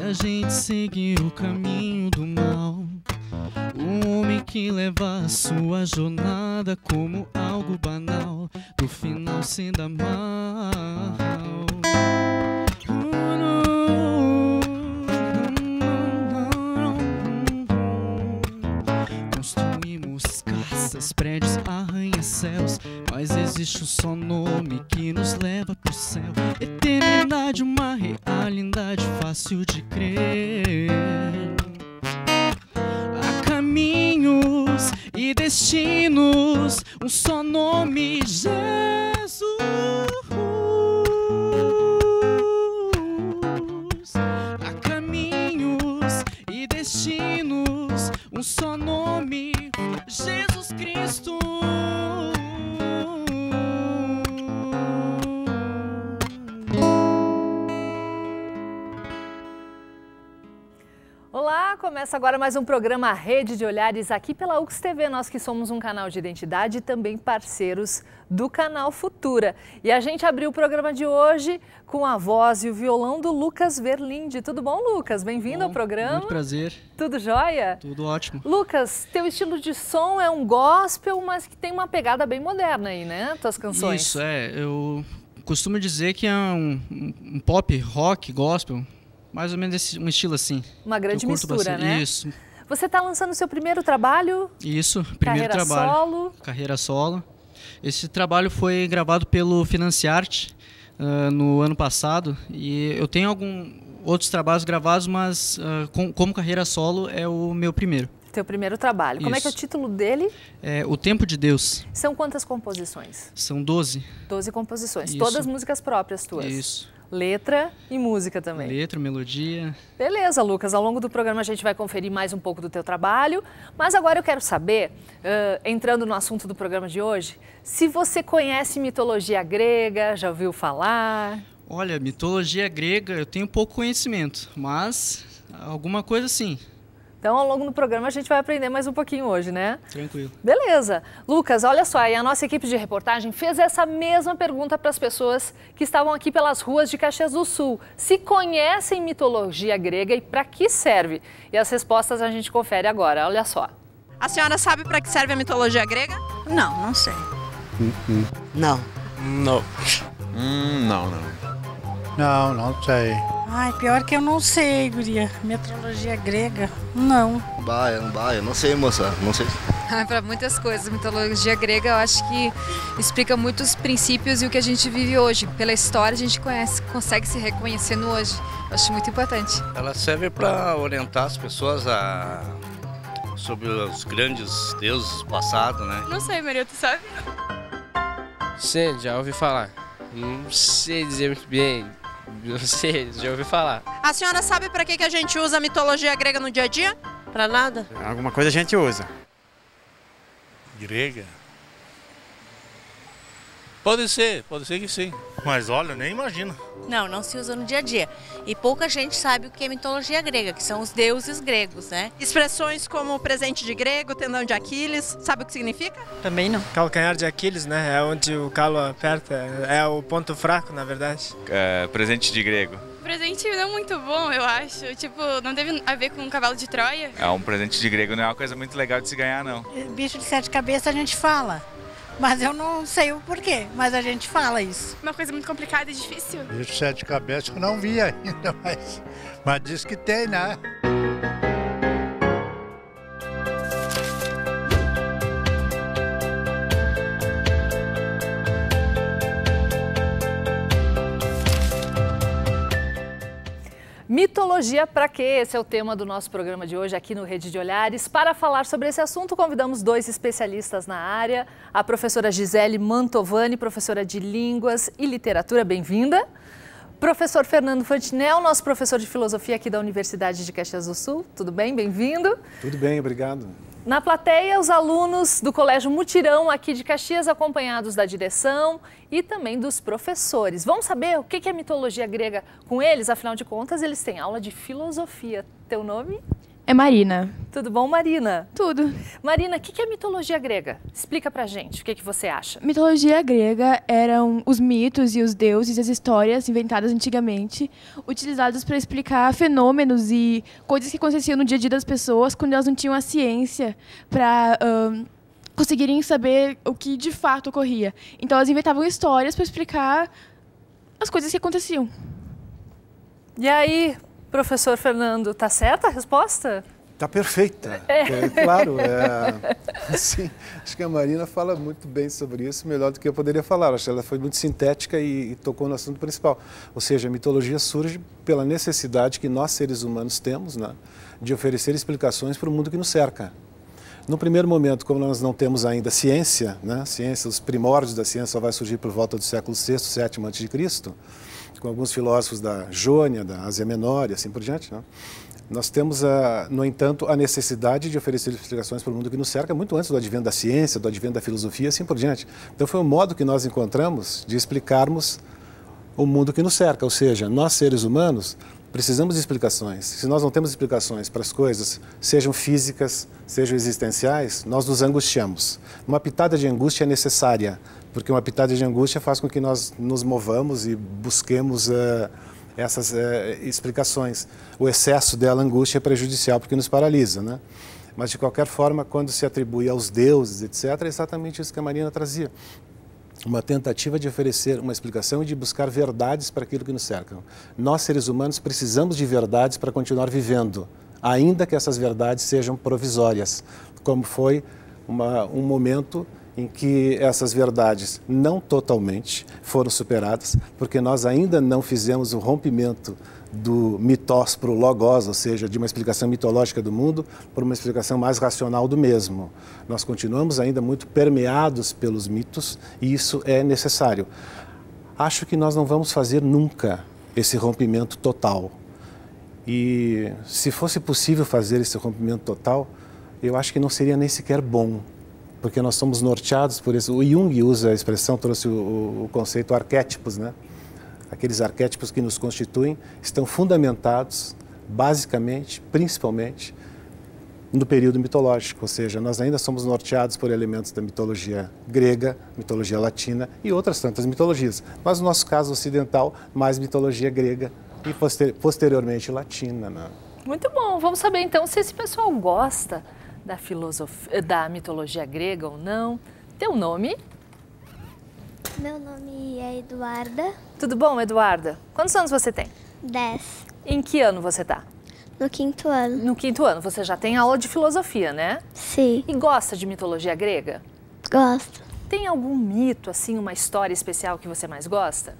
a gente seguir o caminho do mal. Um homem que leva a sua jornada como algo banal, no final se dá mal. Construímos casas, prédios, arranha-céus, mas existe um só nome que nos leva pro céu. Eternidade, uma realidade fácil de crer. Há caminhos e destinos, um só nome, Jesus. Há caminhos e destinos, um só nome, Jesus Cristo. Olá, começa agora mais um programa Rede de Olhares aqui pela UX TV, nós que somos um canal de identidade e também parceiros do canal Futura. E a gente abriu o programa de hoje com a voz e o violão do Lucas Verlinde. Tudo bom, Lucas? Bem-vindo ao programa. Muito prazer. Tudo jóia? Tudo ótimo. Lucas, teu estilo de som é um gospel, mas que tem uma pegada bem moderna aí, né? Tuas canções. Isso, eu costumo dizer que é um pop, rock, gospel, mais ou menos um estilo assim. Uma grande mistura, bastante. né? Isso. Você está lançando o seu primeiro trabalho? Isso, primeiro carreira trabalho. Solo. Carreira solo. Esse trabalho foi gravado pelo Financiarte no ano passado e eu tenho outros trabalhos gravados, mas como carreira solo é o meu primeiro. Teu primeiro trabalho. Como é que é o título dele? É O Tempo de Deus. São quantas composições? São 12. 12 composições. Isso. Todas músicas próprias tuas? Isso. Letra e música também. Letra, melodia. Beleza, Lucas. Ao longo do programa a gente vai conferir mais um pouco do teu trabalho. Mas agora eu quero saber, entrando no assunto do programa de hoje, se você conhece mitologia grega, já ouviu falar? Olha, mitologia grega eu tenho pouco conhecimento, mas alguma coisa sim. Então, ao longo do programa, a gente vai aprender mais um pouquinho hoje, né? Tranquilo. Beleza. Lucas, olha só, e a nossa equipe de reportagem fez essa mesma pergunta para as pessoas que estavam aqui pelas ruas de Caxias do Sul. Se conhecem mitologia grega e para que serve? E as respostas a gente confere agora, olha só. A senhora sabe para que serve a mitologia grega? Não, não sei. Não. Não. Não, não sei. Ai, pior que eu não sei, guria. Mitologia grega, não. Eu não sei, moça, não sei. Para muitas coisas. Mitologia grega eu acho que explica muitos princípios e o que a gente vive hoje. Pela história a gente consegue se reconhecer no hoje. Eu acho muito importante. Ela serve para orientar as pessoas sobre os grandes deuses do passado, né? Não sei, Maria, tu sabe? Sim, já ouvi falar. Não sei dizer muito bem. Não sei, já ouvi falar. A senhora sabe para que a gente usa a mitologia grega no dia a dia? Pra nada? Alguma coisa a gente usa. Grega? Pode ser que sim. Mas olha, eu nem imagino. Não, não se usa no dia a dia. E pouca gente sabe o que é mitologia grega, que são os deuses gregos, né? Expressões como presente de grego, tendão de Aquiles, sabe o que significa? Também não. Calcanhar de Aquiles, né? É onde o calo aperta. É o ponto fraco, na verdade. Presente de grego. Presente não muito bom, eu acho. Tipo, não teve a ver com um cavalo de Troia. Um presente de grego não é uma coisa muito legal de se ganhar, não. Bicho de sete cabeças a gente fala. Mas eu não sei o porquê, mas a gente fala isso. Uma coisa muito complicada e difícil. Bicho de sete cabeças que eu não vi ainda, mas diz que tem, né? Mitologia para quê? Esse é o tema do nosso programa de hoje aqui no Rede de Olhares. Para falar sobre esse assunto, convidamos dois especialistas na área. A professora Gisele Mantovani, professora de Línguas e Literatura, bem-vinda. Professor Fernando Fantinel, nosso professor de Filosofia aqui da Universidade de Caxias do Sul. Tudo bem? Bem-vindo. Tudo bem, obrigado. Na plateia, os alunos do Colégio Mutirão aqui de Caxias, acompanhados da direção e também dos professores. Vamos saber o que é mitologia grega com eles? Afinal de contas, eles têm aula de filosofia. Teu nome? É Marina. Tudo bom, Marina? Tudo. Marina, o que é mitologia grega? Explica pra gente, o que você acha? Mitologia grega eram os mitos e os deuses, as histórias inventadas antigamente, utilizados para explicar fenômenos e coisas que aconteciam no dia a dia das pessoas quando elas não tinham a ciência para conseguirem saber o que de fato ocorria. Então elas inventavam histórias para explicar as coisas que aconteciam. E aí, professor Fernando, tá certa a resposta? Tá perfeita. Claro, sim, acho que a Marina fala muito bem sobre isso, melhor do que eu poderia falar. Acho que ela foi muito sintética e tocou no assunto principal. Ou seja, a mitologia surge pela necessidade que nós, seres humanos, temos, né, de oferecer explicações para o mundo que nos cerca. No primeiro momento, como nós não temos ainda ciência, né, ciência, os primórdios da ciência só vai surgir por volta do século VI, VII a.C., com alguns filósofos da Jônia, da Ásia Menor e assim por diante, né? Nós temos, no entanto, a necessidade de oferecer explicações para o mundo que nos cerca muito antes do advento da ciência, do advento da filosofia e assim por diante. Então foi um modo que nós encontramos de explicarmos o mundo que nos cerca, ou seja, nós seres humanos precisamos de explicações. Se nós não temos explicações para as coisas, sejam físicas, sejam existenciais, nós nos angustiamos. Uma pitada de angústia é necessária, porque uma pitada de angústia faz com que nós nos movamos e busquemos essas explicações. O excesso dela, angústia, é prejudicial porque nos paralisa, né? Mas, de qualquer forma, quando se atribui aos deuses, etc., é exatamente isso que a Marina trazia. Uma tentativa de oferecer uma explicação e de buscar verdades para aquilo que nos cerca. Nós, seres humanos, precisamos de verdades para continuar vivendo, ainda que essas verdades sejam provisórias, como foi um momento em que essas verdades não totalmente foram superadas, porque nós ainda não fizemos o rompimento do mitós para o logos, ou seja, de uma explicação mitológica do mundo, para uma explicação mais racional do mesmo. Nós continuamos ainda muito permeados pelos mitos e isso é necessário. Acho que nós não vamos fazer nunca esse rompimento total. E se fosse possível fazer esse rompimento total, eu acho que não seria nem sequer bom, porque nós somos norteados por isso. O Jung usa a expressão, trouxe o conceito arquétipos, né? Aqueles arquétipos que nos constituem estão fundamentados, basicamente, principalmente, no período mitológico, ou seja, nós ainda somos norteados por elementos da mitologia grega, mitologia latina e outras tantas mitologias. Mas no nosso caso ocidental, mais mitologia grega e posteriormente latina, né? Muito bom, vamos saber então se esse pessoal gosta da mitologia grega ou não. Teu nome? Meu nome é Eduarda. Tudo bom, Eduarda? Quantos anos você tem? 10. Em que ano você está? No 5º ano. No 5º ano. Você já tem aula de filosofia, né? Sim. E gosta de mitologia grega? Gosto. Tem algum mito, assim, uma história especial que você mais gosta?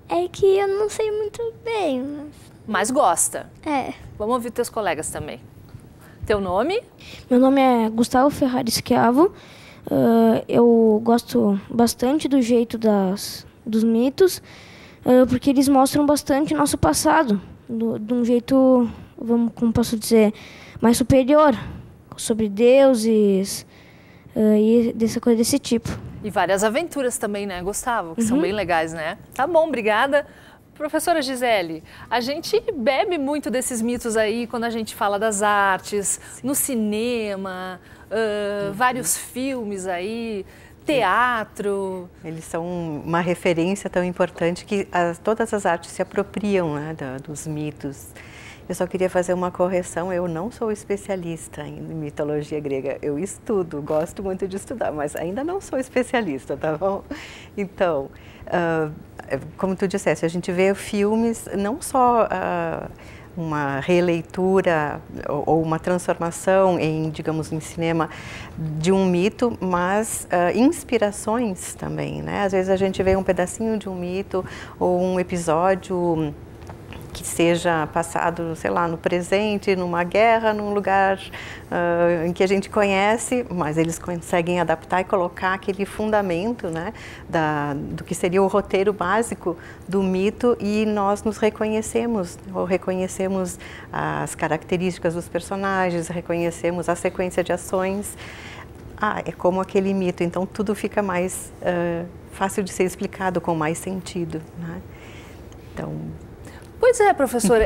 É que eu não sei muito bem. Mas gosta? É. Vamos ouvir teus colegas também. Teu nome? Meu nome é Gustavo Ferrari Schiavo. Eu gosto bastante do jeito dos mitos, porque eles mostram bastante nosso passado, de um jeito, como posso dizer, mais superior, sobre deuses e coisa desse tipo. E várias aventuras também, né, Gustavo? Que são bem legais, né? Tá bom, obrigada. Professora Gisele, a gente bebe muito desses mitos aí quando a gente fala das artes, no cinema, vários filmes aí, teatro. Eles são uma referência tão importante que todas as artes se apropriam, né, dos mitos. Eu só queria fazer uma correção, eu não sou especialista em mitologia grega, eu estudo, gosto muito de estudar, mas ainda não sou especialista, tá bom? Então, como tu disseste, a gente vê filmes, não só uma releitura ou uma transformação em, digamos, em cinema de um mito, mas inspirações também, né? Às vezes a gente vê um pedacinho de um mito ou um episódio que seja passado, sei lá, no presente, numa guerra, num lugar em que a gente conhece, mas eles conseguem adaptar e colocar aquele fundamento, né, do que seria o roteiro básico do mito e nós nos reconhecemos, ou reconhecemos as características dos personagens, reconhecemos a sequência de ações. É como aquele mito, então tudo fica mais fácil de ser explicado, com mais sentido, né? Então... Pois é, professor,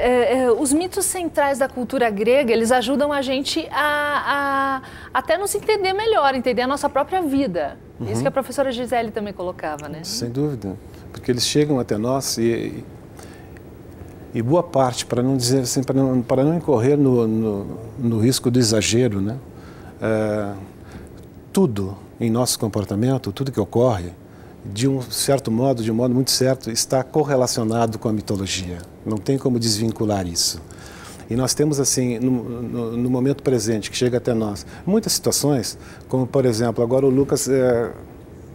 os mitos centrais da cultura grega, eles ajudam a gente a até nos entender melhor, entender a nossa própria vida. Isso que a professora Gisele também colocava, né? Sem dúvida, porque eles chegam até nós e boa parte, para não dizer assim, para não incorrer no risco do exagero, né? Tudo em nosso comportamento, tudo que ocorre, de um certo modo, de um modo muito certo, está correlacionado com a mitologia. Não tem como desvincular isso. E nós temos, assim, no momento presente, que chega até nós, muitas situações, como, por exemplo, agora o Lucas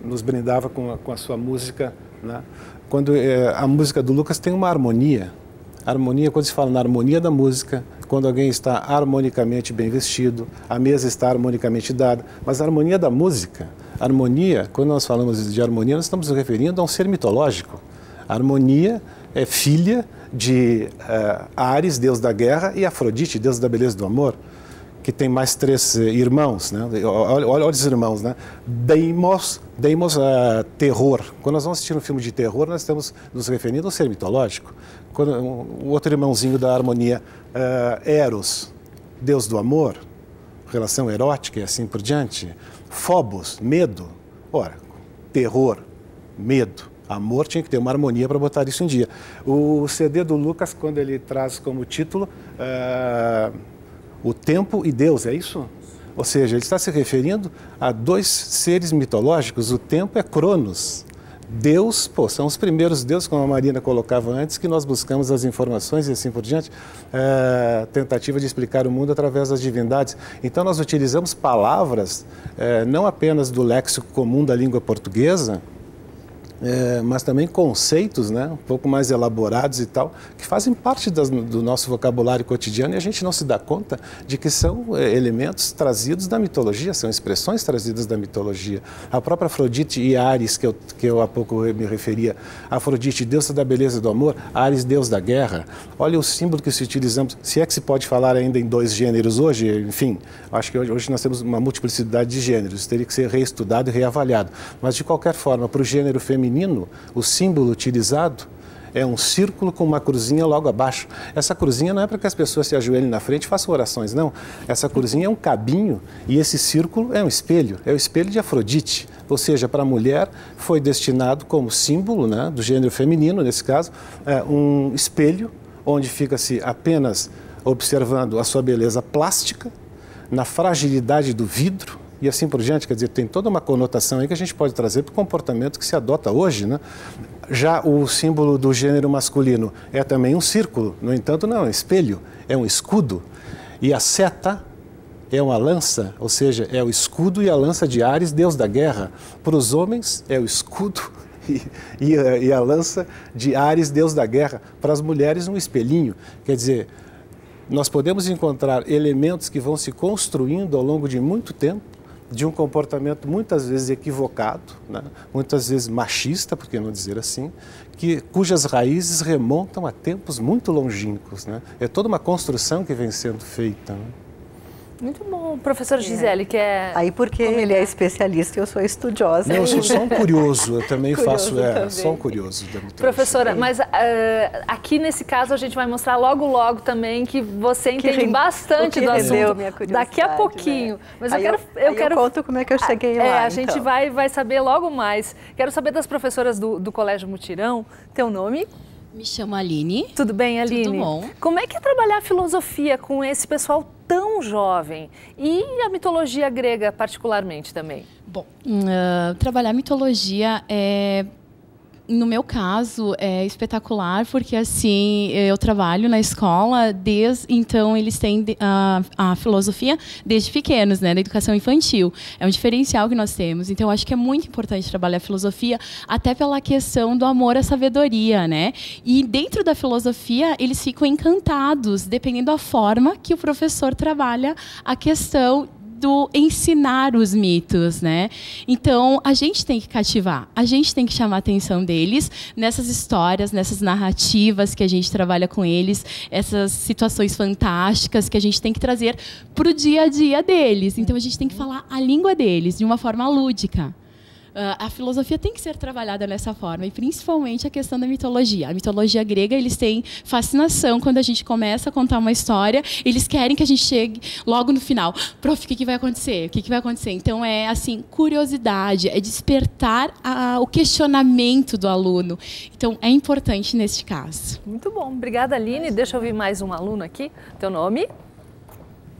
nos brindava com a sua música, né? Quando a música do Lucas tem uma harmonia. A harmonia, quando se fala na harmonia da música, quando alguém está harmonicamente bem vestido, a mesa está harmonicamente dada, mas a harmonia da música, harmonia, quando nós falamos de harmonia, nós estamos nos referindo a um ser mitológico. A harmonia é filha de Ares, deus da guerra, e Afrodite, deus da beleza e do amor, que tem mais 3 irmãos, né? Olha os irmãos, né? Deimos, terror. Quando nós vamos assistir um filme de terror, nós estamos nos referindo a um ser mitológico. Quando, o outro irmãozinho da harmonia, Eros, deus do amor, relação erótica e assim por diante. Phobos, medo. Ora, terror, medo, amor, tinha que ter uma harmonia para botar isso em dia. O CD do Lucas, quando ele traz como título O Tempo e Deus, é isso? Ou seja, ele está se referindo a 2 seres mitológicos. O tempo é Cronos. Deus, são os primeiros deuses, como a Marina colocava antes, que nós buscamos as informações e assim por diante, tentativa de explicar o mundo através das divindades. Então nós utilizamos palavras, não apenas do léxico comum da língua portuguesa, mas também conceitos, né, um pouco mais elaborados e tal, que fazem parte do nosso vocabulário cotidiano e a gente não se dá conta de que são elementos trazidos da mitologia, são expressões trazidas da mitologia. A própria Afrodite e Ares, que eu há pouco me referia, Afrodite, deusa da beleza e do amor, Ares, deus da guerra. Olha o símbolo que se utilizamos, se é que se pode falar ainda em 2 gêneros hoje, enfim, acho que hoje nós temos uma multiplicidade de gêneros, teria que ser reestudado e reavaliado. Mas, de qualquer forma, para o gênero feminino, o símbolo utilizado é um círculo com uma cruzinha logo abaixo. Essa cruzinha não é para que as pessoas se ajoelhem na frente e façam orações, não. Essa cruzinha é um cabinho e esse círculo é um espelho, é o espelho de Afrodite. Ou seja, para a mulher foi destinado como símbolo, né, do gênero feminino, nesse caso, um espelho onde fica-se apenas observando a sua beleza plástica, na fragilidade do vidro, e assim por diante, quer dizer, tem toda uma conotação aí que a gente pode trazer para o comportamento que se adota hoje, né? Já o símbolo do gênero masculino é também um círculo, no entanto não é um espelho, é um escudo. E a seta é uma lança, ou seja, é o escudo e a lança de Ares, deus da guerra. Para os homens é o escudo e a lança de Ares, deus da guerra. Para as mulheres um espelhinho, quer dizer, nós podemos encontrar elementos que vão se construindo ao longo de muito tempo, de um comportamento muitas vezes equivocado, né? Muitas vezes machista, por que não dizer assim, cujas raízes remontam a tempos muito longínquos, né? É toda uma construção que vem sendo feita, né? Muito bom. Professora Gisele, que é... Aí porque ele é especialista e eu sou estudiosa. Não, eu sou só um curioso, eu também faço, só um curioso da mitologia. Professora, mas aqui nesse caso a gente vai mostrar logo também que você entende bastante do assunto. Minha curiosidade, daqui a pouquinho. Né? Mas eu quero conto como é que eu cheguei lá. A gente vai saber logo mais. Quero saber das professoras do Colégio Mutirão. Teu nome? Me chamo Aline. Tudo bem, Aline? Tudo bom. Como é que é trabalhar a filosofia com esse pessoal tão jovem? E a mitologia grega, particularmente, também? Bom, trabalhar mitologia no meu caso, é espetacular, porque assim, eu trabalho na escola, então eles têm a filosofia desde pequenos, né, da educação infantil. É um diferencial que nós temos. Então, eu acho que é muito importante trabalhar a filosofia, até pela questão do amor à sabedoria, né? E dentro da filosofia, eles ficam encantados, dependendo da forma que o professor trabalha a questão do ensinar os mitos, né? Então, a gente tem que cativar, a gente tem que chamar a atenção deles nessas histórias, nessas narrativas que a gente trabalha com eles, essas situações fantásticas que a gente tem que trazer para o dia a dia deles. Então, a gente tem que falar a língua deles de uma forma lúdica. A filosofia tem que ser trabalhada dessa forma, e principalmente a questão da mitologia. A mitologia grega, eles têm fascinação quando a gente começa a contar uma história, eles querem que a gente chegue logo no final. Prof, o que vai acontecer? O que vai acontecer? Então, é assim, curiosidade, é despertar o questionamento do aluno. Então, é importante neste caso. Muito bom. Obrigada, Aline. Deixa eu ouvir mais um aluno aqui. Teu nome?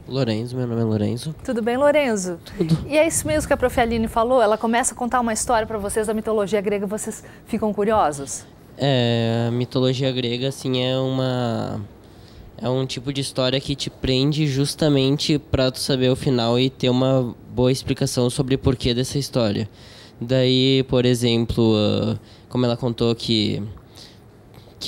Lorenzo, meu nome é Lorenzo. Tudo bem, Lorenzo? Tudo. E é isso mesmo que a prof. Aline falou? Ela começa a contar uma história para vocês da mitologia grega, vocês ficam curiosos? A mitologia grega, assim, é um tipo de história que te prende justamente para tu saber o final e ter uma boa explicação sobre o porquê dessa história. Daí, por exemplo, como ela contou que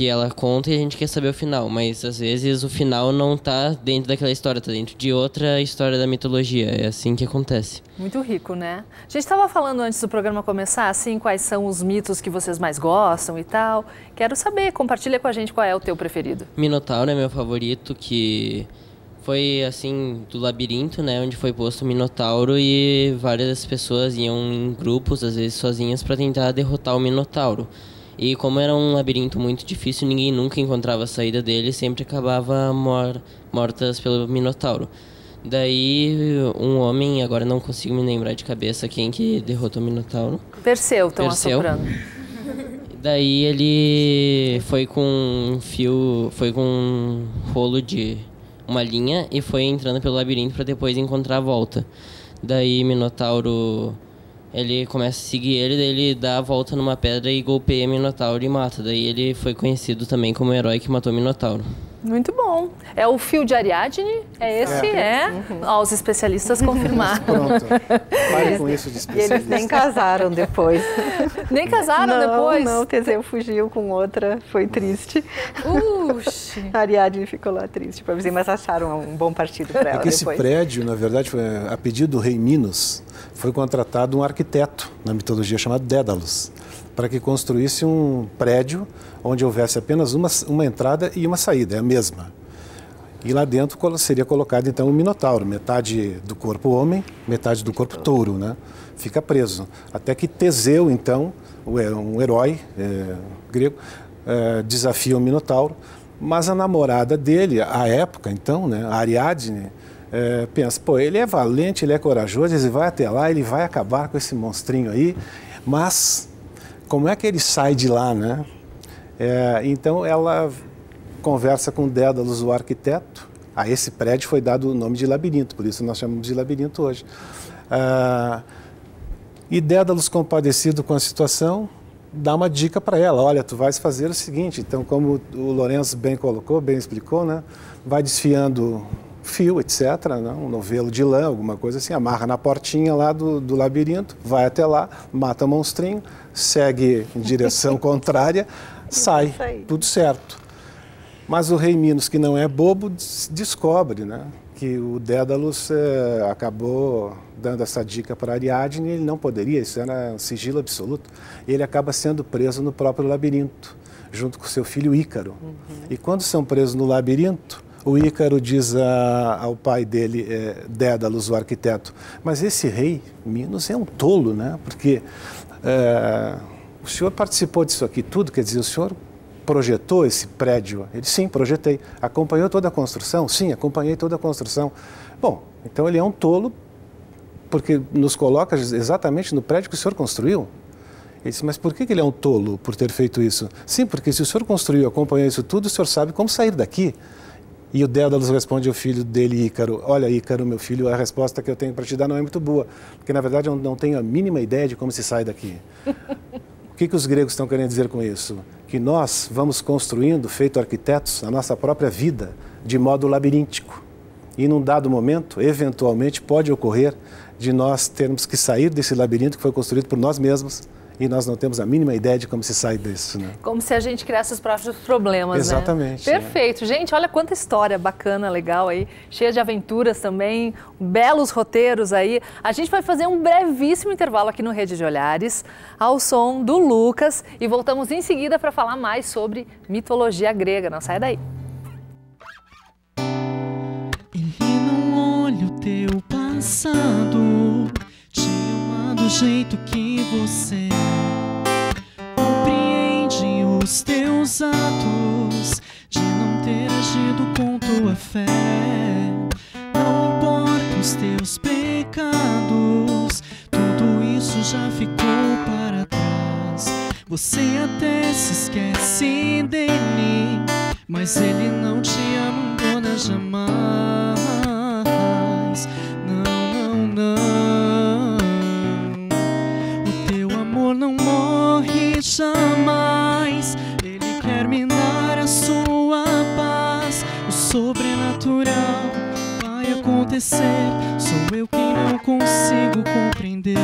ela conta e a gente quer saber o final, mas às vezes o final não tá dentro daquela história, tá dentro de outra história da mitologia. É assim que acontece. Muito rico, né? A gente estava falando antes do programa começar, assim, quais são os mitos que vocês mais gostam e tal. Quero saber, compartilha com a gente qual é o teu preferido. Minotauro é meu favorito, que foi, assim, do labirinto, né, onde foi posto o Minotauro e várias pessoas iam em grupos, às vezes sozinhas, para tentar derrotar o Minotauro. E como era um labirinto muito difícil, ninguém nunca encontrava a saída dele, sempre acabava mortas pelo Minotauro. Daí um homem, agora não consigo me lembrar de cabeça quem que derrotou o Minotauro. Perseu, estão assoprando. Daí ele foi com um fio, foi com um rolo de uma linha e foi entrando pelo labirinto para depois encontrar a volta. Daí Minotauro... ele começa a seguir ele, daí ele dá a volta numa pedra e golpeia Minotauro e mata. Daí ele foi conhecido também como o herói que matou Minotauro. Muito bom. É o fio de Ariadne? É esse? Ó, os especialistas confirmaram. Pronto. Pare com isso de especialista. E eles nem casaram depois. Nem casaram depois? Não, Teseu fugiu com outra, foi triste. A Ariadne ficou lá triste, mas acharam um bom partido para ela depois. Esse prédio, na verdade, foi a pedido do rei Minos, foi contratado um arquiteto na mitologia chamado Dédalus, para que construísse um prédio onde houvesse apenas uma entrada e uma saída, é a mesma. E lá dentro seria colocado então o Minotauro, metade do corpo homem, metade do corpo touro, né? Fica preso. Até que Teseu, então, um herói grego, desafia o Minotauro, mas a namorada dele, à época então, né, a Ariadne, pensa, pô, ele é valente, ele é corajoso, ele vai até lá, ele vai acabar com esse monstrinho aí, mas como é que ele sai de lá, né? Então ela conversa com Dédalus, o arquiteto. A esse prédio foi dado o nome de labirinto, por isso nós chamamos de labirinto hoje. E Dédalus, compadecido com a situação, dá uma dica para ela. Olha, tu vais fazer o seguinte, então como o Lourenço bem colocou, bem explicou, né? Vai desfiando fio, etc., né? Um novelo de lã, alguma coisa assim, amarra na portinha lá do labirinto, vai até lá, mata o monstrinho, segue em direção contrária, sai, tudo certo. Mas o rei Minos, que não é bobo, descobre, né, que o Dédalus acabou dando essa dica para Ariadne, ele não poderia, isso era um sigilo absoluto, e ele acaba sendo preso no próprio labirinto, junto com seu filho Ícaro. E quando são presos no labirinto, o Ícaro diz ao pai dele, Dédalus, o arquiteto, mas esse rei Minos é um tolo, né? Porque o senhor participou disso aqui tudo, quer dizer, o senhor projetou esse prédio? Ele, sim, projetei. Acompanhou toda a construção? Sim, acompanhei toda a construção. Bom, então ele é um tolo, porque nos coloca exatamente no prédio que o senhor construiu. Ele disse, mas por que ele é um tolo por ter feito isso? Sim, porque se o senhor construiu, acompanhou isso tudo, o senhor sabe como sair daqui. E o Dédalus responde ao filho dele, Ícaro, olha, Ícaro, meu filho, a resposta que eu tenho para te dar não é muito boa, porque na verdade eu não tenho a mínima ideia de como se sai daqui. O que os gregos estão querendo dizer com isso? Que nós vamos construindo, feito arquitetos, a nossa própria vida de modo labiríntico. E num dado momento, eventualmente, pode ocorrer de nós termos que sair desse labirinto que foi construído por nós mesmos e nós não temos a mínima ideia de como se sai disso, né? Como se a gente criasse os próprios problemas, exatamente, né? Perfeito. Gente, olha quanta história bacana, legal aí, cheia de aventuras também, belos roteiros aí. A gente vai fazer um brevíssimo intervalo aqui no Rede de Olhares, ao som do Lucas, e voltamos em seguida para falar mais sobre mitologia grega. Não sai daí. Ele não olha o teu passado, te amando jeito que você é. Compreende os teus atos de não ter agido com tua fé. Não importa os teus pecados, tudo isso já ficou para trás. Você até se esquece dele, mas ele não te abandona jamais. Não, não, não. O teu amor não morre jamais. Ele quer me dar a sua paz. O sobrenatural vai acontecer. Sou eu quem não consigo compreender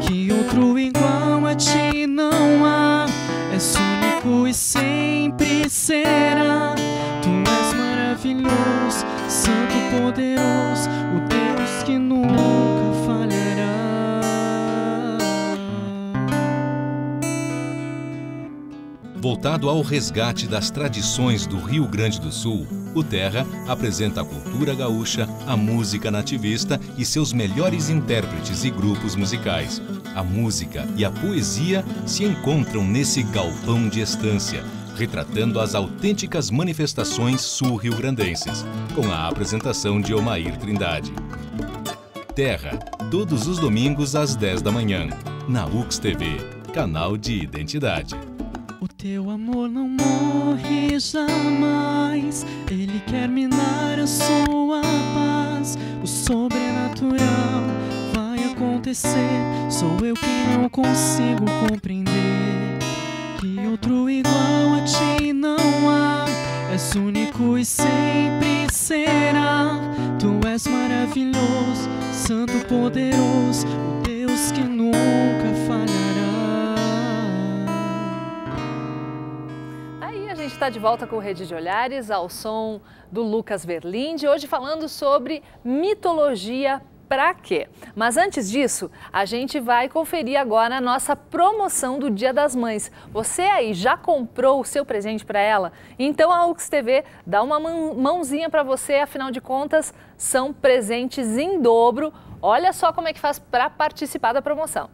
que outro igual a ti não há. És único e sempre será. Tu és maravilhoso, santo, poderoso, o Deus que nunca falhará. Voltado ao resgate das tradições do Rio Grande do Sul, o Terra apresenta a cultura gaúcha, a música nativista e seus melhores intérpretes e grupos musicais. A música e a poesia se encontram nesse galpão de estância, retratando as autênticas manifestações sul-riograndenses, com a apresentação de Omair Trindade. Terra, todos os domingos às 10 da manhã, na UX TV, canal de identidade. O teu amor não morre jamais. Ele quer me dar a sua paz. O sobrenatural vai acontecer. Sou eu quem não consigo compreender que outro igual a ti não há. És único e sempre será. Tu és maravilhoso, santo, poderoso, o Deus que nunca falhará. A gente está de volta com o Rede de Olhares, ao som do Lucas Verlinde, hoje falando sobre mitologia pra quê? Mas antes disso, a gente vai conferir agora a nossa promoção do Dia das Mães. Você aí já comprou o seu presente para ela? Então a UX TV dá uma mãozinha para você, afinal de contas, são presentes em dobro. Olha só como é que faz para participar da promoção.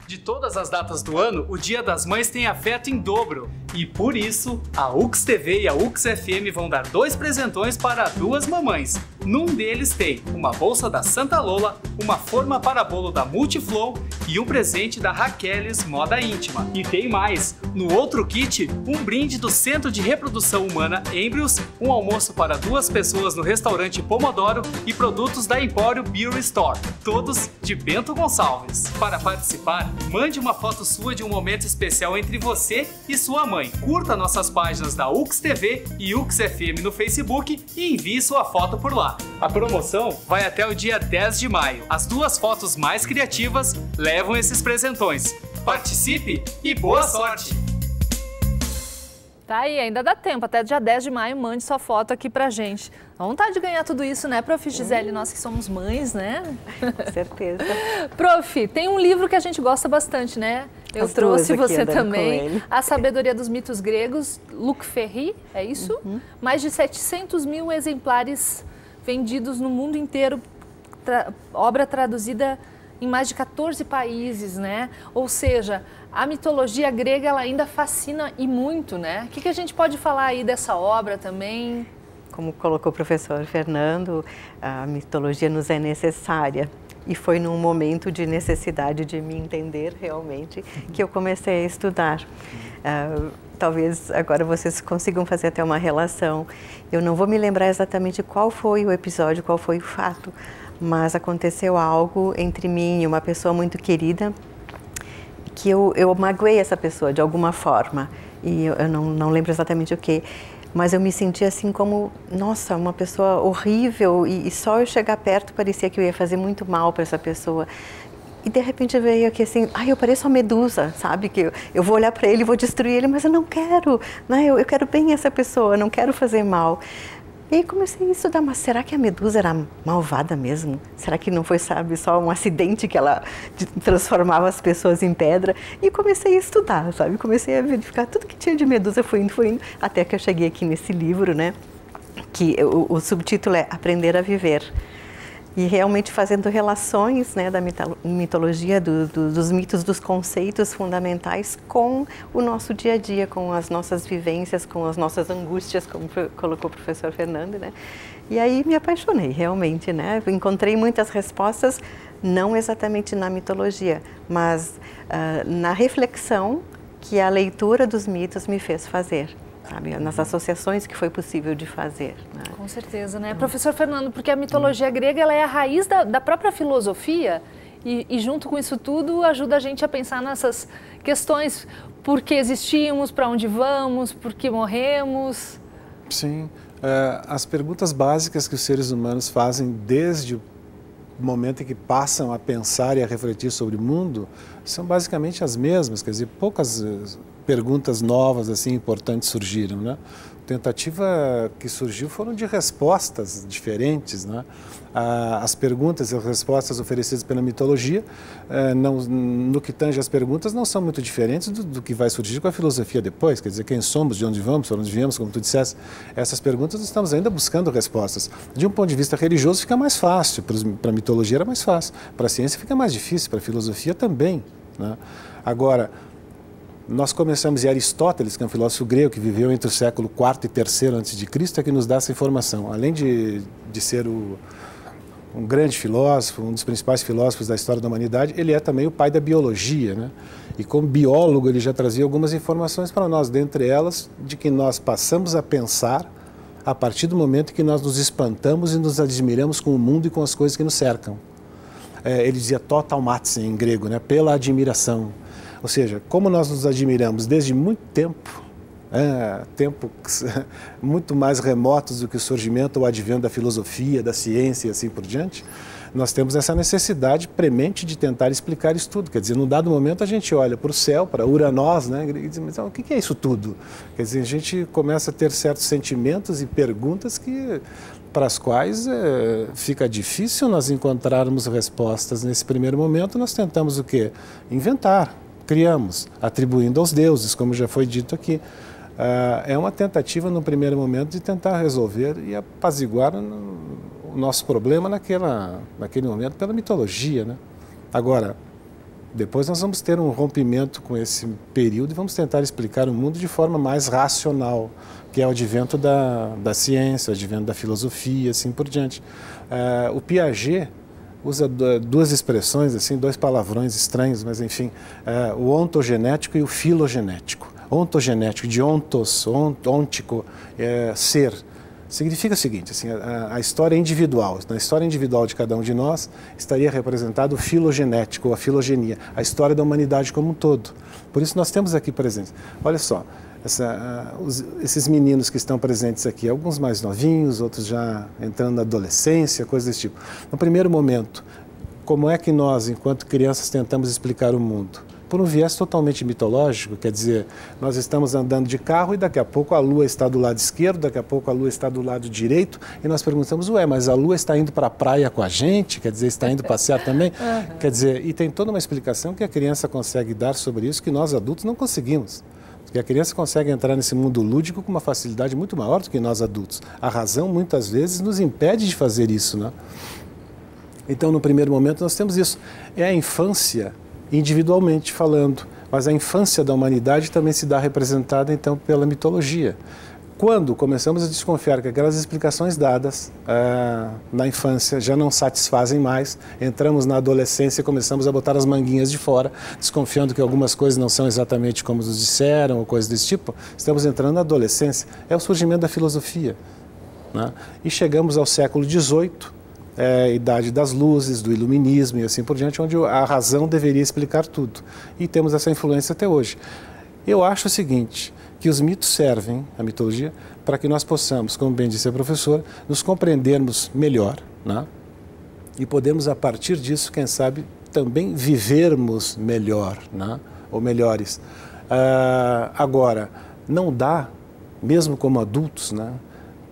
De todas as datas do ano, o Dia das Mães tem afeto em dobro. E por isso, a UX TV e a UX FM vão dar 2 presentões para 2 mamães. Num deles tem uma bolsa da Santa Lola, uma forma para bolo da Multiflow e um presente da Raqueles Moda Íntima. E tem mais! No outro kit, um brinde do Centro de Reprodução Humana Embryos, um almoço para 2 pessoas no restaurante Pomodoro e produtos da Empório Beauty Store, todos de Bento Gonçalves. Para participar, mande uma foto sua de um momento especial entre você e sua mãe. Curta nossas páginas da UX TV e UX FM no Facebook e envie sua foto por lá. A promoção vai até o dia 10 de maio. As 2 fotos mais criativas levam esses presentões. Participe e boa sorte! Tá aí, ainda dá tempo, até dia 10 de maio, mande sua foto aqui pra gente. Dá vontade de ganhar tudo isso, né, Prof. Gisele? Nós que somos mães, né? Com certeza. Prof, tem um livro que a gente gosta bastante, né? Eu trouxe você também. A Sabedoria dos Mitos Gregos, Luc Ferry, é isso? Mais de 700 mil exemplares vendidos no mundo inteiro, obra traduzida em mais de 14 países, né? Ou seja, a mitologia grega ela ainda fascina e muito, né? O que a gente pode falar aí dessa obra também? Como colocou o professor Fernando, a mitologia nos é necessária. E foi num momento de necessidade de me entender realmente que eu comecei a estudar. Talvez agora vocês consigam fazer até uma relação. Eu não vou me lembrar exatamente qual foi o episódio, qual foi o fato, mas aconteceu algo entre mim e uma pessoa muito querida que eu magoei essa pessoa de alguma forma. E eu não lembro exatamente o que. Mas eu me senti assim como, nossa, uma pessoa horrível e só eu chegar perto parecia que eu ia fazer muito mal para essa pessoa. E de repente veio aqui assim, eu pareço uma medusa, sabe? Que eu vou olhar para ele e vou destruir ele, mas eu não quero, né? Eu quero bem essa pessoa, não quero fazer mal. E aí comecei a estudar, mas será que a medusa era malvada mesmo? Será que não foi, sabe, só um acidente que ela transformava as pessoas em pedra? E comecei a estudar, sabe? Comecei a verificar tudo que tinha de medusa, foi indo, até que eu cheguei aqui nesse livro, né? Que o subtítulo é Aprender a Viver. E realmente fazendo relações, né, da mitologia, dos mitos, dos conceitos fundamentais com o nosso dia a dia, com as nossas vivências, com as nossas angústias, como colocou o professor Fernando, né? E aí me apaixonei realmente, né? Encontrei muitas respostas, não exatamente na mitologia, mas na reflexão que a leitura dos mitos me fez fazer. Sabe, nas associações que foi possível de fazer. Né? Com certeza, né? Professor Fernando, porque a mitologia grega ela é a raiz da própria filosofia e junto com isso tudo ajuda a gente a pensar nessas questões, por que existimos, para onde vamos, por que morremos. Sim, as perguntas básicas que os seres humanos fazem desde o momento em que passam a pensar e a refletir sobre o mundo são basicamente as mesmas, quer dizer, poucas perguntas novas assim importantes surgiram, né? A tentativa que surgiu foram de respostas diferentes, né? As perguntas e as respostas oferecidas pela mitologia, no que tange as perguntas, não são muito diferentes do que vai surgir com a filosofia depois, quer dizer, quem somos, de onde vamos, para onde viemos, como tu disseste. Essas perguntas nós estamos ainda buscando respostas. De um ponto de vista religioso fica mais fácil, para a mitologia era mais fácil, para a ciência fica mais difícil, para a filosofia também, né? Agora, nós começamos, e Aristóteles, que é um filósofo grego que viveu entre o século IV e III a.C., é que nos dá essa informação. Além de ser um grande filósofo, um dos principais filósofos da história da humanidade, ele é também o pai da biologia, né? E como biólogo ele já trazia algumas informações para nós, dentre elas de que nós passamos a pensar a partir do momento que nós nos espantamos e nos admiramos com o mundo e com as coisas que nos cercam. Ele dizia totalmatsen em grego, né? Pela admiração. Ou seja, como nós nos admiramos desde muito tempo, tempos muito mais remotos do que o surgimento ou advento da filosofia, da ciência e assim por diante, nós temos essa necessidade premente de tentar explicar isso tudo. Quer dizer, num dado momento a gente olha para o céu, para Uranós, né, e diz, mas o que é isso tudo? Quer dizer, a gente começa a ter certos sentimentos e perguntas para as quais fica difícil nós encontrarmos respostas nesse primeiro momento. Nós tentamos o quê? Inventar. Criamos, atribuindo aos deuses, como já foi dito aqui. É uma tentativa, no primeiro momento, de tentar resolver e apaziguar o nosso problema naquele momento pela mitologia, né? Agora, depois nós vamos ter um rompimento com esse período e vamos tentar explicar o mundo de forma mais racional, que é o advento da ciência, o advento da filosofia, assim por diante. O Piaget usa duas expressões, assim, dois palavrões estranhos, mas enfim, o ontogenético e o filogenético. Ontogenético, de ontos, ontico, ser. Significa o seguinte, assim, a história individual. Na história individual de cada um de nós estaria representado o filogenético, ou a filogenia, a história da humanidade como um todo. Por isso nós temos aqui presentes. Olha só, esses meninos que estão presentes aqui, alguns mais novinhos, outros já entrando na adolescência, coisas desse tipo. No primeiro momento, como é que nós, enquanto crianças, tentamos explicar o mundo? Por um viés totalmente mitológico, quer dizer, nós estamos andando de carro e daqui a pouco a lua está do lado esquerdo, daqui a pouco a lua está do lado direito, e nós perguntamos, mas a lua está indo para a praia com a gente? Quer dizer, está indo passear também? Quer dizer, e tem toda uma explicação que a criança consegue dar sobre isso que nós adultos não conseguimos. Porque a criança consegue entrar nesse mundo lúdico com uma facilidade muito maior do que nós adultos. A razão, muitas vezes, nos impede de fazer isso, né? Então, no primeiro momento, nós temos isso. É a infância, individualmente falando, mas a infância da humanidade também se dá representada, então, pela mitologia. Quando começamos a desconfiar que aquelas explicações dadas na infância já não satisfazem mais, entramos na adolescência e começamos a botar as manguinhas de fora, desconfiando que algumas coisas não são exatamente como nos disseram, ou coisas desse tipo, estamos entrando na adolescência. É o surgimento da filosofia, né? E chegamos ao século XVIII, idade das luzes, do iluminismo e assim por diante, onde a razão deveria explicar tudo. E temos essa influência até hoje. Eu acho o seguinte, que os mitos servem, a mitologia, para que nós possamos, como bem disse a professora, nos compreendermos melhor, né? E podemos, a partir disso, quem sabe, também vivermos melhor, né? Ou melhores. Agora, não dá, mesmo como adultos, né,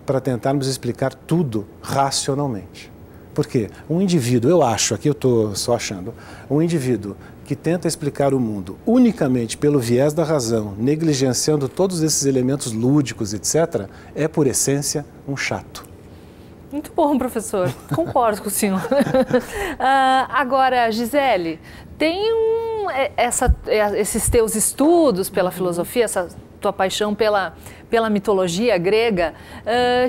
para tentarmos explicar tudo racionalmente. Por quê? Um indivíduo, eu acho, aqui eu estou só achando, um indivíduo que tenta explicar o mundo unicamente pelo viés da razão, negligenciando todos esses elementos lúdicos, etc., é, por essência, um chato. Muito bom, professor. Concordo com o senhor. Agora, Gisele, tem esses teus estudos pela filosofia, essa tua paixão pela mitologia grega,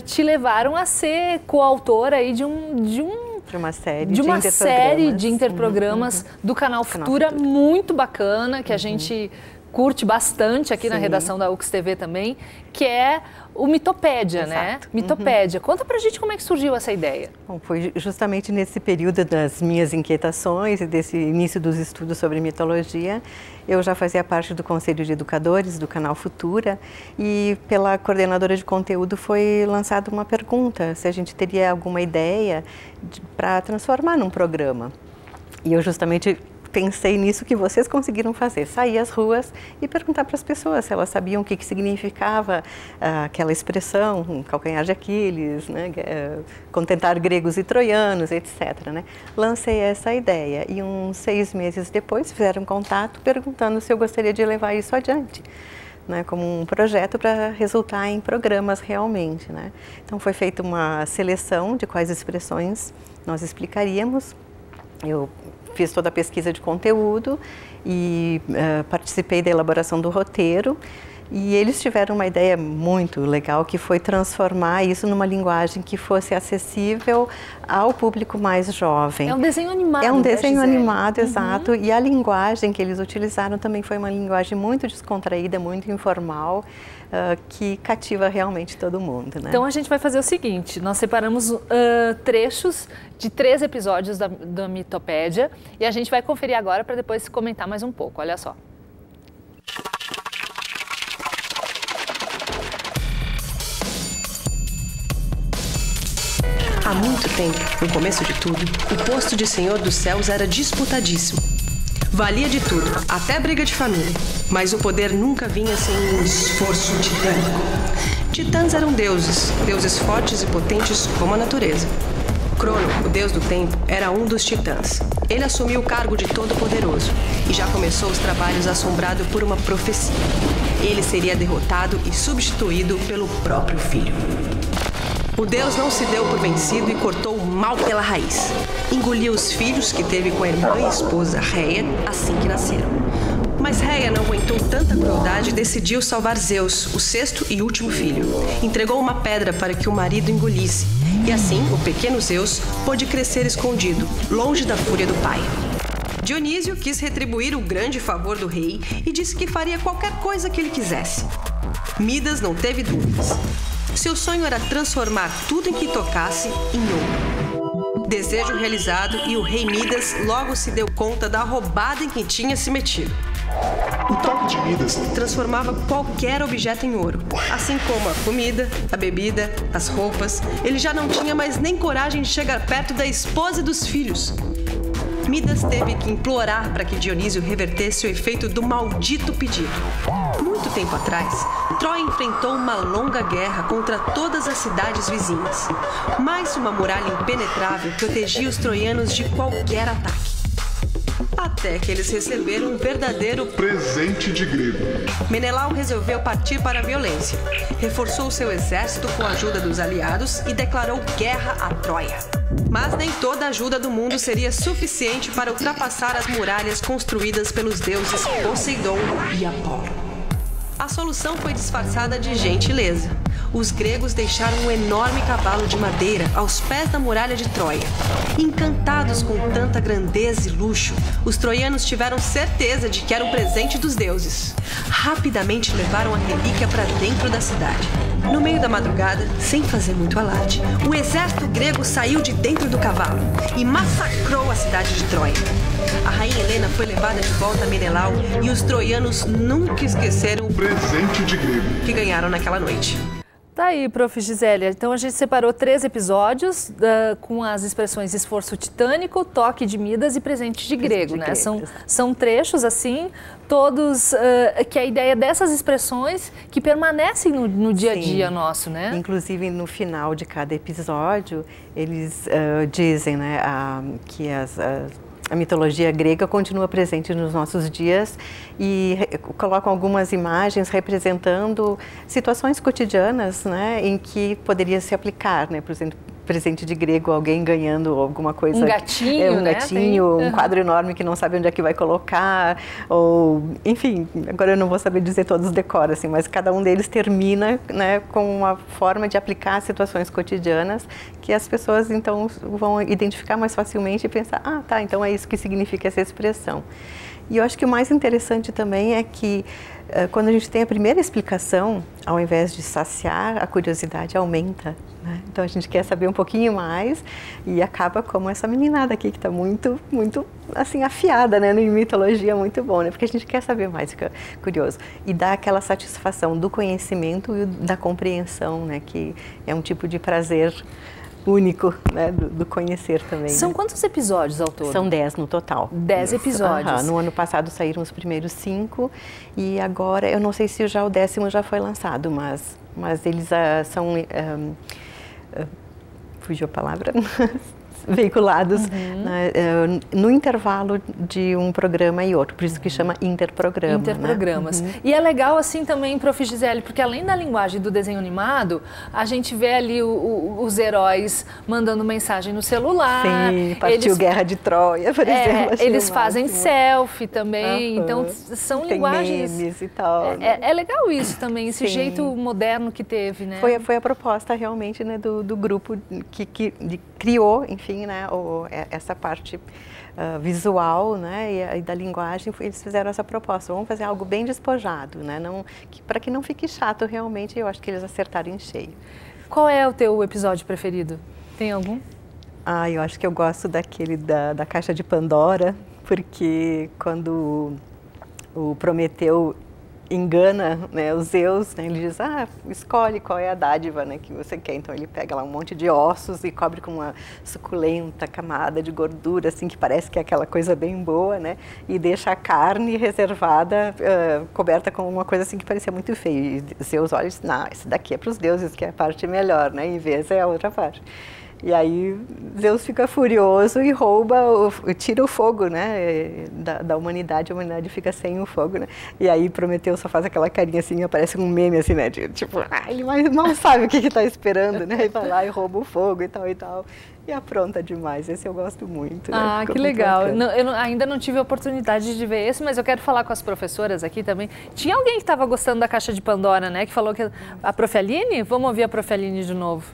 te levaram a ser coautora aí de uma série de interprogramas do canal Futura, muito bacana, que a gente curte bastante aqui na redação da UX TV também, que é o Mitopédia, né? Mitopédia. Conta pra gente como é que surgiu essa ideia. Bom, foi justamente nesse período das minhas inquietações e desse início dos estudos sobre mitologia. Eu já fazia parte do Conselho de Educadores do canal Futura e pela coordenadora de conteúdo foi lançada uma pergunta se a gente teria alguma ideia para transformar num programa. E eu justamente pensei nisso que vocês conseguiram fazer, sair às ruas e perguntar para as pessoas se elas sabiam o que significava aquela expressão, calcanhar de Aquiles, né, contentar gregos e troianos, etc. Né? Lancei essa ideia e uns 6 meses depois fizeram contato perguntando se eu gostaria de levar isso adiante, né, como um projeto para resultar em programas realmente. Né? Então foi feita uma seleção de quais expressões nós explicaríamos. Eu fiz toda a pesquisa de conteúdo e participei da elaboração do roteiro. E eles tiveram uma ideia muito legal, que foi transformar isso numa linguagem que fosse acessível ao público mais jovem. É um desenho animado. É um desenho animado, exato. E a linguagem que eles utilizaram também foi uma linguagem muito descontraída, muito informal, que cativa realmente todo mundo, né? Então a gente vai fazer o seguinte, nós separamos trechos de 3 episódios da Mitopédia e a gente vai conferir agora para depois comentar mais um pouco, olha só. Há muito tempo, no começo de tudo, o posto de Senhor dos Céus era disputadíssimo. Valia de tudo, até briga de família. Mas o poder nunca vinha sem um esforço titânico. Titãs eram deuses fortes e potentes como a natureza. Crono, o deus do tempo, era um dos titãs. Ele assumiu o cargo de Todo-Poderoso e já começou os trabalhos assombrado por uma profecia. Ele seria derrotado e substituído pelo próprio filho. O deus não se deu por vencido e cortou o mal pela raiz. Engoliu os filhos que teve com a irmã e esposa Reia assim que nasceram. Mas Reia não aguentou tanta crueldade e decidiu salvar Zeus, o 6º e último filho. Entregou uma pedra para que o marido engolisse. E assim, o pequeno Zeus pôde crescer escondido, longe da fúria do pai. Dionísio quis retribuir o grande favor do rei e disse que faria qualquer coisa que ele quisesse. Midas não teve dúvidas. Seu sonho era transformar tudo em que tocasse em ouro. Desejo realizado e o rei Midas logo se deu conta da roubada em que tinha se metido. O toque de Midas transformava qualquer objeto em ouro, assim como a comida, a bebida, as roupas. Ele já não tinha mais nem coragem de chegar perto da esposa e dos filhos. Midas teve que implorar para que Dionísio revertesse o efeito do maldito pedido. Muito tempo atrás, Troia enfrentou uma longa guerra contra todas as cidades vizinhas. Mais uma muralha impenetrável protegia os troianos de qualquer ataque. Até que eles receberam um verdadeiro presente de grego. Menelau resolveu partir para a violência. Reforçou seu exército com a ajuda dos aliados e declarou guerra a Troia. Mas nem toda a ajuda do mundo seria suficiente para ultrapassar as muralhas construídas pelos deuses Poseidon e Apolo. A solução foi disfarçada de gentileza. Os gregos deixaram um enorme cavalo de madeira aos pés da muralha de Troia. Encantados com tanta grandeza e luxo, os troianos tiveram certeza de que era um presente dos deuses. Rapidamente levaram a relíquia para dentro da cidade. No meio da madrugada, sem fazer muito alarde, o exército grego saiu de dentro do cavalo e massacrou a cidade de Troia. A rainha Helena foi levada de volta a Menelau e os troianos nunca esqueceram o presente de grego que ganharam naquela noite. Tá aí, prof. Gisele. Então a gente separou 3 episódios com as expressões esforço titânico, toque de Midas e presente de grego, né? São trechos assim, todos que a ideia dessas expressões que permanecem no dia a dia nosso, né? Inclusive no final de cada episódio eles dizem, né, que a mitologia grega continua presente nos nossos dias e colocam algumas imagens representando situações cotidianas, né, em que poderia se aplicar, né, por exemplo, presente de grego, alguém ganhando alguma coisa. Um gatinho, um gatinho, né? um quadro enorme que não sabe onde é que vai colocar, ou, enfim, agora eu não vou saber dizer todos os decoros, assim, mas cada um deles termina, né, com uma forma de aplicar situações cotidianas que as pessoas, então, vão identificar mais facilmente e pensar, ah, tá, então é isso que significa essa expressão. E eu acho que o mais interessante também é que quando a gente tem a primeira explicação, ao invés de saciar, a curiosidade aumenta, né? Então a gente quer saber um pouquinho mais e acaba como essa meninada aqui que está muito, muito assim afiada, né, em mitologia, muito bom, né? Porque a gente quer saber mais, fica curioso. E dá aquela satisfação do conhecimento e da compreensão, né? Que é um tipo de prazer único, né, do conhecer também. São né? Quantos episódios ao todo? São 10 no total. 10 episódios. No ano passado saíram os primeiros 5 e agora, eu não sei se já o 10º já foi lançado, mas eles são, fugiu a palavra, veiculados né, no intervalo de um programa e outro, por isso que chama interprograma. Interprogramas. Né? E é legal assim também, Prof. Gisele, porque além da linguagem do desenho animado, a gente vê ali os heróis mandando mensagem no celular. Sim, partiu Guerra de Troia, por exemplo. Eles fazem selfie também, então são tem linguagens... memes e tal. É legal isso também, esse Sim. jeito moderno que teve, né? Foi a proposta realmente, né, do grupo que criou, enfim, né, essa parte visual, né, e da linguagem, eles fizeram essa proposta. Vamos fazer algo bem despojado, né, para que não fique chato realmente. Eu acho que eles acertaram em cheio. Qual é o teu episódio preferido? Tem algum? Eu acho que eu gosto daquele da Caixa de Pandora, porque quando o Prometeu engana, né, os Zeus, né, ele diz, escolhe qual é a dádiva, né, que você quer. Então ele pega lá um monte de ossos e cobre com uma suculenta camada de gordura, assim, que parece que é aquela coisa bem boa, né, e deixa a carne reservada, coberta com uma coisa assim que parecia muito feia. E Zeus olha e diz, não, esse daqui é para os deuses, que é a parte melhor, né, em vez é a outra parte. E aí Zeus fica furioso e tira o fogo, né, da humanidade. A humanidade fica sem o fogo, né. E aí Prometeu só faz aquela carinha assim, aparece um meme assim, né, tipo, ele mal sabe o que está esperando, né, e vai lá e rouba o fogo e tal e tal. E apronta demais, esse eu gosto muito. Né? Que legal. Eu ainda não tive a oportunidade de ver esse, mas eu quero falar com as professoras aqui também. Tinha alguém que estava gostando da Caixa de Pandora, né, que falou que a Prof. Aline? Vamos ouvir a Prof. Aline de novo.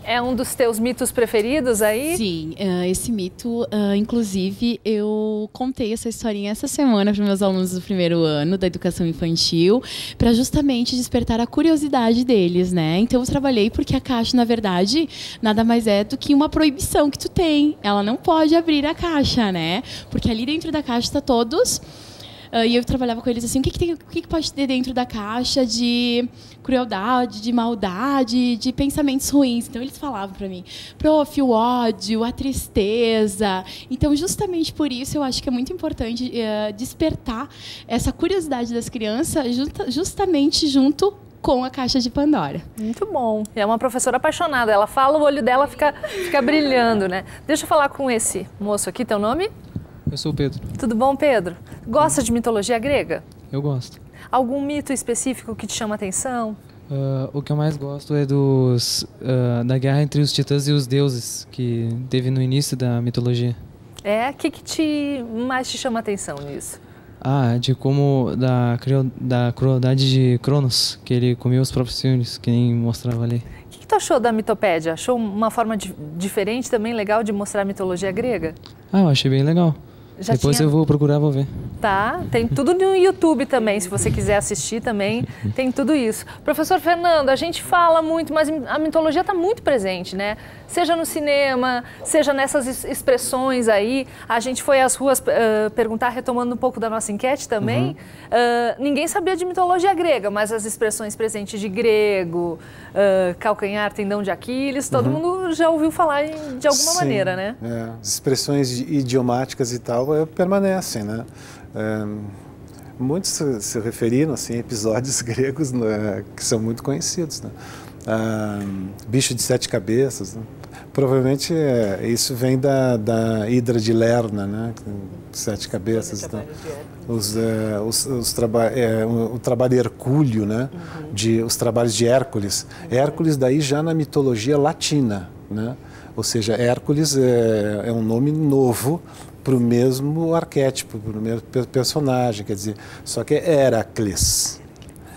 É um dos teus mitos preferidos aí? Sim, esse mito, inclusive, eu contei essa historinha essa semana para os meus alunos do primeiro ano da educação infantil, para justamente despertar a curiosidade deles, né? Então eu trabalhei porque a caixa, na verdade, nada mais é do que uma proibição que tu tem. Ela não pode abrir a caixa, né? Porque ali dentro da caixa está todos... e eu trabalhava com eles assim, o que pode ter dentro da caixa de crueldade, de maldade, de pensamentos ruins. Então eles falavam para mim, prof, o ódio, a tristeza. Então justamente por isso eu acho que é muito importante despertar essa curiosidade das crianças justamente junto com a Caixa de Pandora. Muito bom. É uma professora apaixonada. Ela fala, o olho dela fica brilhando, né? Deixa eu falar com esse moço aqui, teu nome? Eu sou o Pedro. Tudo bom, Pedro? Gosta de mitologia grega? Eu gosto. Algum mito específico que te chama a atenção? O que eu mais gosto é da guerra entre os titãs e os deuses, que teve no início da mitologia. O que mais te chama a atenção nisso? De como da crueldade de Cronos, que ele comia os próprios filhos, que nem mostrava ali. O que tu achou da mitopédia? Achou uma forma diferente também, legal, de mostrar a mitologia grega? Eu achei bem legal. Depois eu vou procurar, vou ver. Tá, tem tudo no YouTube também, se você quiser assistir também, tem tudo isso. Professor Fernando, a gente fala muito, mas a mitologia está muito presente, né? Seja no cinema, seja nessas expressões aí. A gente foi às ruas perguntar, retomando um pouco da nossa enquete também. Ninguém sabia de mitologia grega, mas as expressões presentes de grego, calcanhar, tendão de Aquiles, todo mundo já ouviu falar de alguma maneira, né? As expressões idiomáticas e tal permanecem, né? Muitos se referiram assim, a episódios gregos, né, que são muito conhecidos, né? Bicho de 7 cabeças, né? Provavelmente isso vem da Hidra de Lerna, né? 7 cabeças. Então, o trabalho hercúleo, né? Os trabalhos de Hércules. Hércules daí já na mitologia latina, né? Ou seja, Hércules é um nome novo para o mesmo arquétipo, para o mesmo personagem, quer dizer, só que é Heracles.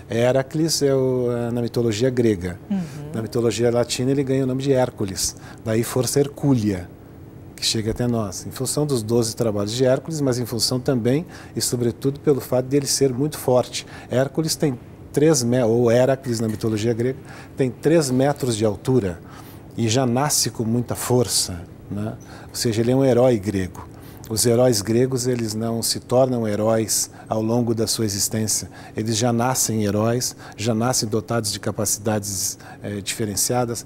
Heracles na mitologia grega. Na mitologia latina ele ganha o nome de Hércules, daí força hercúlea, que chega até nós, em função dos 12 trabalhos de Hércules, mas em função também e sobretudo pelo fato de ele ser muito forte. Hércules tem 3 metros, ou Heracles na mitologia grega, tem 3 metros de altura e já nasce com muita força, né? Ou seja, ele é um herói grego. Os heróis gregos, eles não se tornam heróis ao longo da sua existência. Eles já nascem heróis, já nascem dotados de capacidades diferenciadas,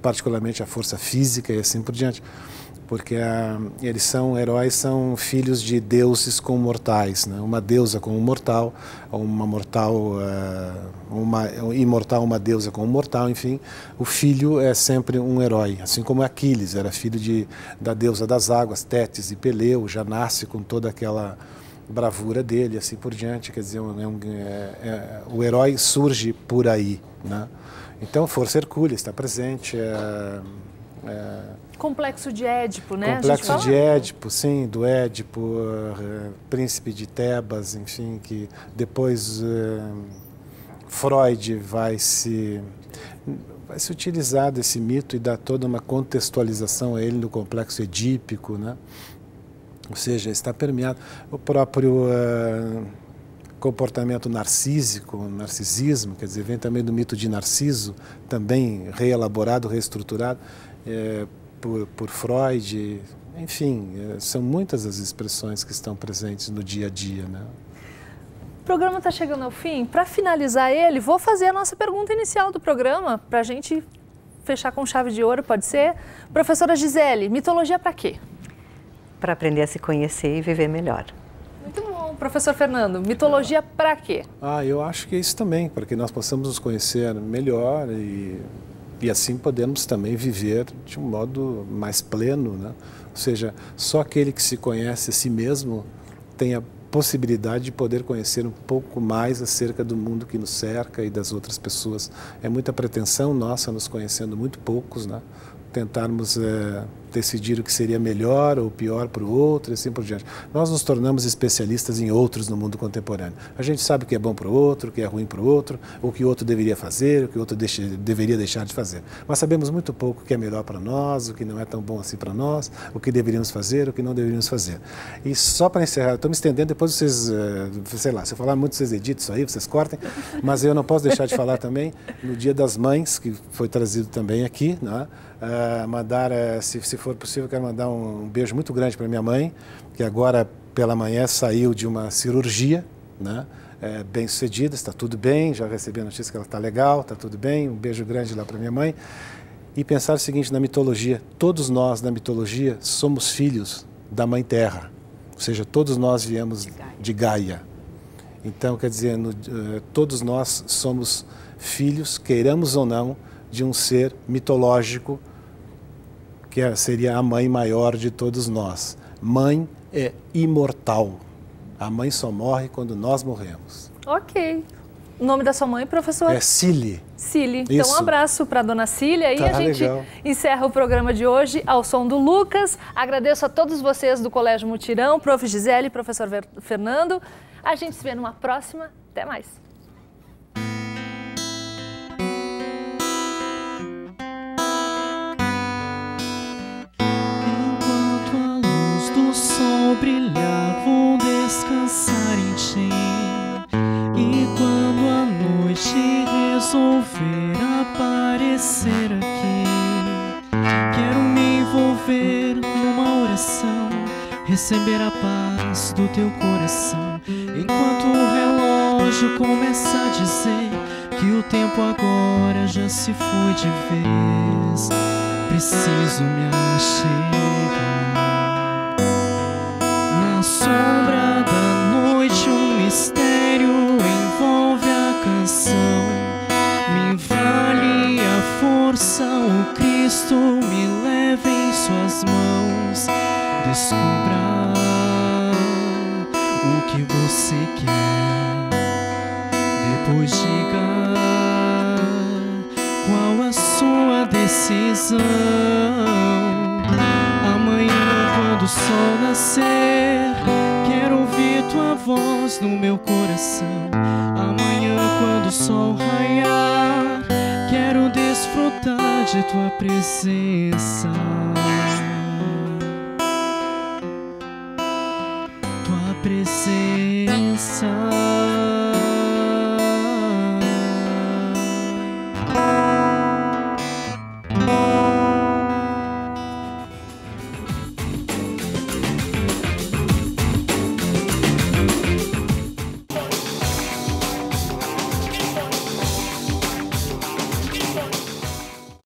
particularmente a força física e assim por diante. Porque eles são heróis, são filhos de deuses com mortais, né? Uma deusa com um mortal, uma imortal, uma deusa com um mortal, enfim. O filho é sempre um herói, assim como Aquiles era filho da deusa das águas, Tétis e Peleu, já nasce com toda aquela bravura dele, assim por diante. Quer dizer, o herói surge por aí, né? Então, força hercúlea está presente. Complexo de Édipo, né? Complexo de Édipo, sim, do Édipo, príncipe de Tebas, enfim, que depois Freud vai se utilizar desse mito e dar toda uma contextualização a ele no complexo edípico, né? Ou seja, está permeado o próprio comportamento narcísico, narcisismo, quer dizer, vem também do mito de Narciso, também reelaborado, reestruturado por Freud. Enfim, são muitas as expressões que estão presentes no dia a dia, né? O programa está chegando ao fim. Para finalizar ele, vou fazer a nossa pergunta inicial do programa, para a gente fechar com chave de ouro, pode ser? Professora Gisele, mitologia para quê? Para aprender a se conhecer e viver melhor. Muito bom. Professor Fernando, mitologia para quê? Eu acho que é isso também, para que nós possamos nos conhecer melhor e assim podemos também viver de um modo mais pleno, né? Ou seja, só aquele que se conhece a si mesmo tem a possibilidade de poder conhecer um pouco mais acerca do mundo que nos cerca e das outras pessoas. É muita pretensão nossa, nos conhecendo muito poucos, né? Tentarmos decidir o que seria melhor ou pior para o outro e assim por diante. Nós nos tornamos especialistas em outros no mundo contemporâneo. A gente sabe o que é bom para o outro, o que é ruim para o outro, o que o outro deveria fazer, o que o outro deveria deixar de fazer. Mas sabemos muito pouco o que é melhor para nós, o que não é tão bom assim para nós, o que deveríamos fazer, o que não deveríamos fazer. E só para encerrar, estou me estendendo, depois vocês, sei lá, se eu falar muito, vocês editam isso aí, vocês cortem, mas eu não posso deixar de falar também no Dia das Mães, que foi trazido também aqui, né? Mandar, se for possível, quero mandar um beijo muito grande para minha mãe, que agora pela manhã saiu de uma cirurgia, né? Bem sucedida, está tudo bem, já recebi a notícia que ela está legal, está tudo bem, um beijo grande lá para minha mãe. E pensar o seguinte, na mitologia, todos nós na mitologia somos filhos da Mãe Terra, ou seja, todos nós viemos de Gaia. Então, quer dizer, todos nós somos filhos, queiramos ou não, de um ser mitológico, que seria a mãe maior de todos nós. Mãe é imortal. A mãe só morre quando nós morremos. Ok. O nome da sua mãe, professor? É Cília. Cília. Então, um abraço para a dona Cília. E a gente encerra o programa de hoje ao som do Lucas. Agradeço a todos vocês do Colégio Mutirão, prof. Gisele, professor Fernando. A gente se vê numa próxima. Até mais. Brilhar, vou descansar em ti. E quando a noite resolver aparecer aqui, quero me envolver numa oração, receber a paz do teu coração. Enquanto o relógio começa a dizer que o tempo agora já se foi de vez, preciso me achegar. Na sombra da noite um mistério envolve a canção. Me vale a força, o Cristo me leva em suas mãos. Descubra o que você quer, depois diga qual a sua uma decisão. Amanhã, quando o sol nascer, quero ouvir tua voz no meu coração. Amanhã, quando o sol raiar, quero desfrutar de tua presença. Tua presença.